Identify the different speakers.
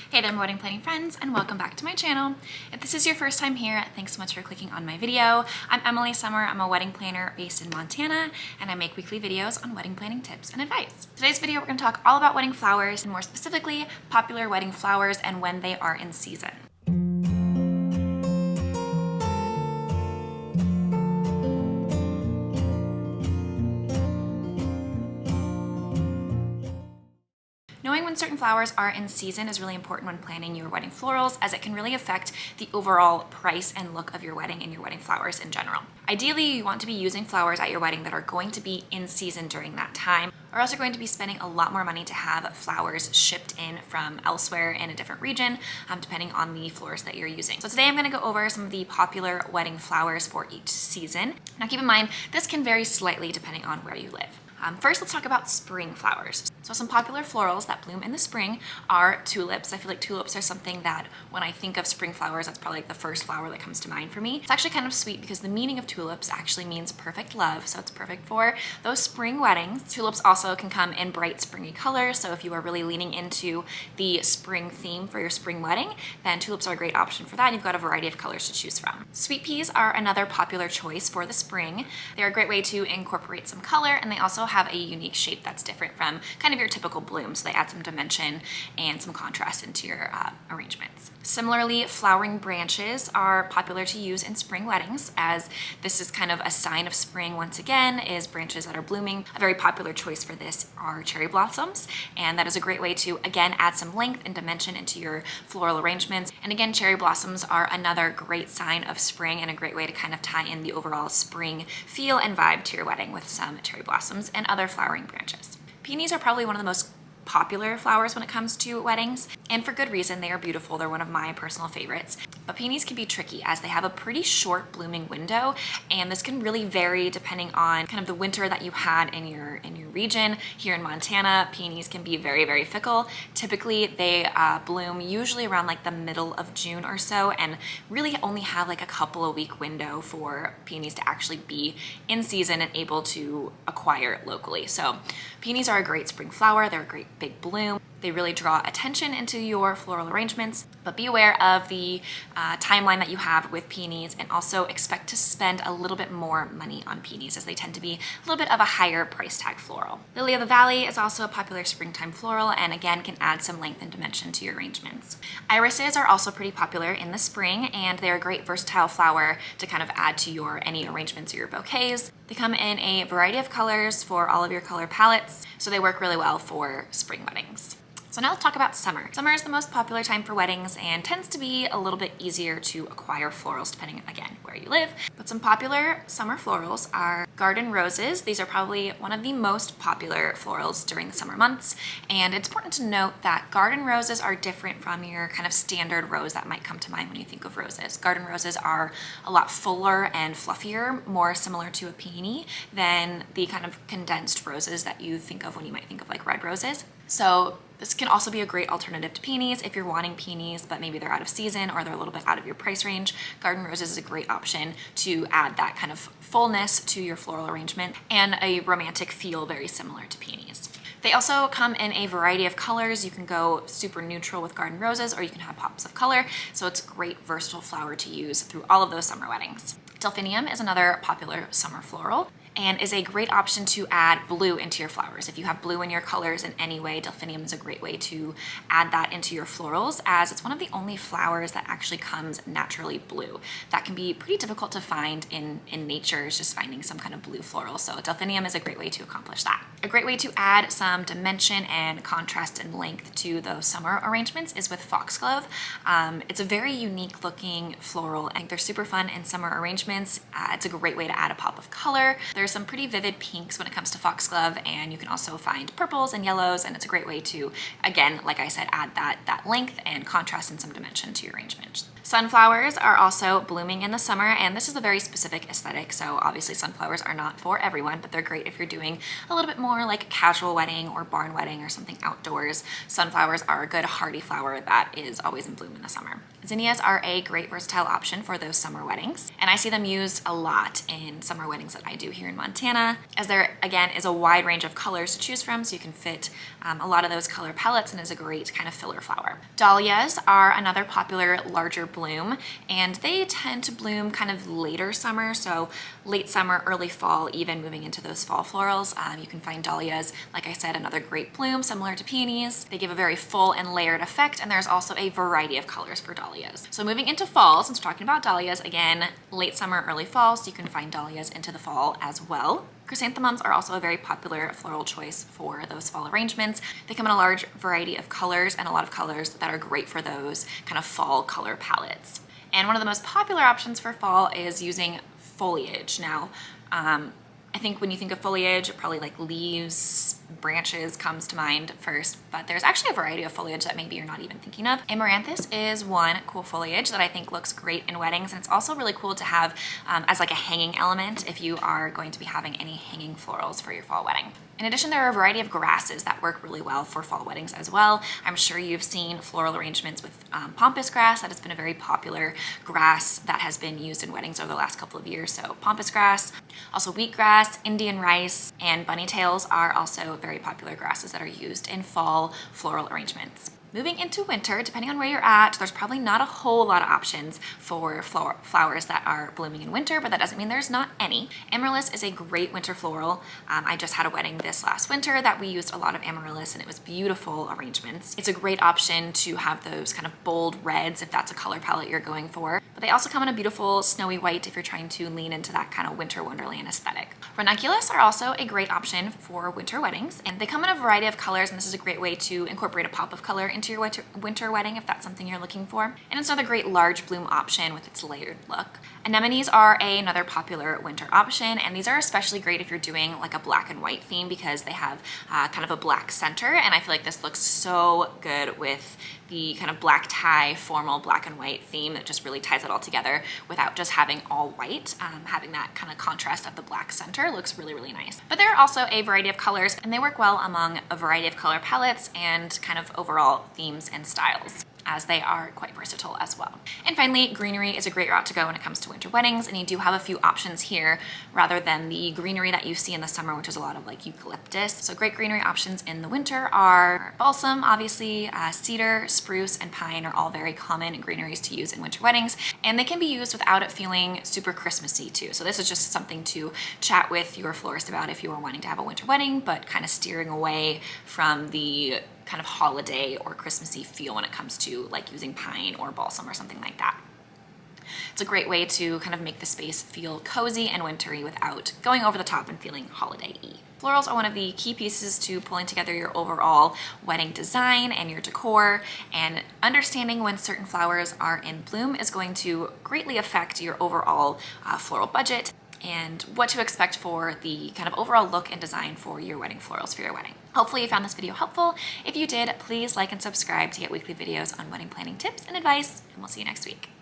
Speaker 1: Hey there, my wedding planning friends, and welcome back to my channel. If this is your first time here, thanks so much for clicking on my video. I'm Emily Summer. I'm a wedding planner based in Montana, and I make weekly videos on wedding planning tips and advice. Today's video, we're going to talk all about wedding flowers, and more specifically, popular wedding flowers and when they are in season. Knowing when certain flowers are in season is really important when planning your wedding florals, as it can really affect the overall price and look of your wedding and your wedding flowers in general. Ideally, you want to be using flowers at your wedding that are going to be in season during that time, or else you're going to be spending a lot more money to have flowers shipped in from elsewhere in a different region, depending on the florist that you're using. So today I'm going to go over some of the popular wedding flowers for each season. Now keep in mind, this can vary slightly depending on where you live. First, let's talk about spring flowers. So some popular florals that bloom in the spring are tulips. I feel like tulips are something that when I think of spring flowers, that's probably like the first flower that comes to mind for me. It's actually kind of sweet because the meaning of tulips actually means perfect love. So it's perfect for those spring weddings. Tulips also can come in bright springy colors. So if you are really leaning into the spring theme for your spring wedding, then tulips are a great option for that. And you've got a variety of colors to choose from. Sweet peas are another popular choice for the spring. They're a great way to incorporate some color, and they also have a unique shape that's different from kind of your typical bloom, so they add some dimension and some contrast into your arrangements. Similarly, flowering branches are popular to use in spring weddings, as this is kind of a sign of spring once again, is branches that are blooming. A very popular choice for this are cherry blossoms, and that is a great way to, again, add some length and dimension into your floral arrangements. And again, cherry blossoms are another great sign of spring and a great way to kind of tie in the overall spring feel and vibe to your wedding with some cherry blossoms and other flowering branches. Peonies are probably one of the most popular flowers when it comes to weddings, and for good reason. They are beautiful. They're one of my personal favorites. But peonies can be tricky as they have a pretty short blooming window, and this can really vary depending on kind of the winter that you had in your region. Here in Montana, peonies can be very, very fickle. Typically, they bloom usually around like the middle of June or so, and really only have like a couple of week window for peonies to actually be in season and able to acquire locally. So peonies are a great spring flower. They're a great big bloom. They really draw attention into your floral arrangements, but be aware of the timeline that you have with peonies, and also expect to spend a little bit more money on peonies, as they tend to be a little bit of a higher price tag floral. Lily of the Valley is also a popular springtime floral, and again can add some length and dimension to your arrangements. Irises are also pretty popular in the spring, and they're a great versatile flower to kind of add to your any arrangements or your bouquets. They come in a variety of colors for all of your color palettes, so they work really well for spring weddings. So now let's talk about summer. Summer is the most popular time for weddings and tends to be a little bit easier to acquire florals depending, again, where you live. But some popular summer florals are garden roses. These are probably one of the most popular florals during the summer months. And it's important to note that garden roses are different from your kind of standard rose that might come to mind when you think of roses. Garden roses are a lot fuller and fluffier, more similar to a peony than the kind of condensed roses that you think of when you might think of like red roses. So this can also be a great alternative to peonies if you're wanting peonies, but maybe they're out of season or they're a little bit out of your price range. Garden roses is a great option to add that kind of fullness to your floral arrangement and a romantic feel very similar to peonies. They also come in a variety of colors. You can go super neutral with garden roses, or you can have pops of color. So it's a great versatile flower to use through all of those summer weddings. Delphinium is another popular summer floral and is a great option to add blue into your flowers. If you have blue in your colors in any way, delphinium is a great way to add that into your florals, as it's one of the only flowers that actually comes naturally blue. That can be pretty difficult to find in nature, is just finding some kind of blue floral. So delphinium is a great way to accomplish that. A great way to add some dimension and contrast and length to those summer arrangements is with foxglove. It's a very unique looking floral, and they're super fun in summer arrangements. It's a great way to add a pop of color. There's some pretty vivid pinks when it comes to foxglove, and you can also find purples and yellows, and it's a great way to, again, like I said, add that length and contrast and some dimension to your arrangements. Sunflowers are also blooming in the summer, and this is a very specific aesthetic, so obviously sunflowers are not for everyone, but they're great if you're doing a little bit more like a casual wedding or barn wedding or something outdoors. Sunflowers are a good hardy flower that is always in bloom in the summer. Zinnias are a great versatile option for those summer weddings, and I see them used a lot in summer weddings that I do here in Montana, as there again is a wide range of colors to choose from, so you can fit a lot of those color palettes and is a great kind of filler flower. Dahlias are another popular larger bloom, and they tend to bloom kind of later summer, so late summer, early fall, even moving into those fall florals. You can find dahlias, like I said, another great bloom, similar to peonies. They give a very full and layered effect, and there's also a variety of colors for dahlias. So moving into fall, since we're talking about dahlias, again, late summer, early fall, so you can find dahlias into the fall as well. Chrysanthemums are also a very popular floral choice for those fall arrangements. They come in a large variety of colors and a lot of colors that are great for those kind of fall color palettes. And one of the most popular options for fall is using foliage. Now, I think when you think of foliage, probably like leaves, branches comes to mind first, but there's actually a variety of foliage that maybe you're not even thinking of. Amaranthus is one cool foliage that I think looks great in weddings, and it's also really cool to have as like a hanging element if you are going to be having any hanging florals for your fall wedding. In addition, there are a variety of grasses that work really well for fall weddings as well. I'm sure you've seen floral arrangements with pampas grass. That has been a very popular grass that has been used in weddings over the last couple of years. So pampas grass, also wheatgrass, Indian rice, and bunny tails are also very popular grasses that are used in fall floral arrangements. Moving into winter, depending on where you're at, there's probably not a whole lot of options for flowers that are blooming in winter, but that doesn't mean there's not any. Amaryllis is a great winter floral. I just had a wedding this last winter that we used a lot of amaryllis, and it was beautiful arrangements. It's a great option to have those kind of bold reds if that's a color palette you're going for. But they also come in a beautiful snowy white if you're trying to lean into that kind of winter wonderland aesthetic. Ranunculus are also a great option for winter weddings, and they come in a variety of colors, and this is a great way to incorporate a pop of color into your winter wedding if that's something you're looking for. And it's another great large bloom option with its layered look. Anemones are another popular winter option, and these are especially great if you're doing like a black and white theme because they have kind of a black center, and I feel like this looks so good with the kind of black tie formal black and white theme that just really ties it all together without just having all white. Having that kind of contrast of the black center looks really, really nice. But there are also a variety of colors, and they work well among a variety of color palettes and kind of overall themes and styles, as they are quite versatile as well. And finally, greenery is a great route to go when it comes to winter weddings, and you do have a few options here rather than the greenery that you see in the summer, which is a lot of like eucalyptus. So great greenery options in the winter are balsam, obviously, cedar, spruce, and pine are all very common greeneries to use in winter weddings, and they can be used without it feeling super Christmassy too. So this is just something to chat with your florist about if you are wanting to have a winter wedding, but kind of steering away from the kind of holiday or Christmassy feel when it comes to like using pine or balsam or something like that. It's a great way to kind of make the space feel cozy and wintry without going over the top and feeling holiday-y. Florals are one of the key pieces to pulling together your overall wedding design and your decor, and understanding when certain flowers are in bloom is going to greatly affect your overall floral budget and what to expect for the kind of overall look and design for your wedding florals for your wedding. Hopefully you found this video helpful. If you did, please like and subscribe to get weekly videos on wedding planning tips and advice, and we'll see you next week.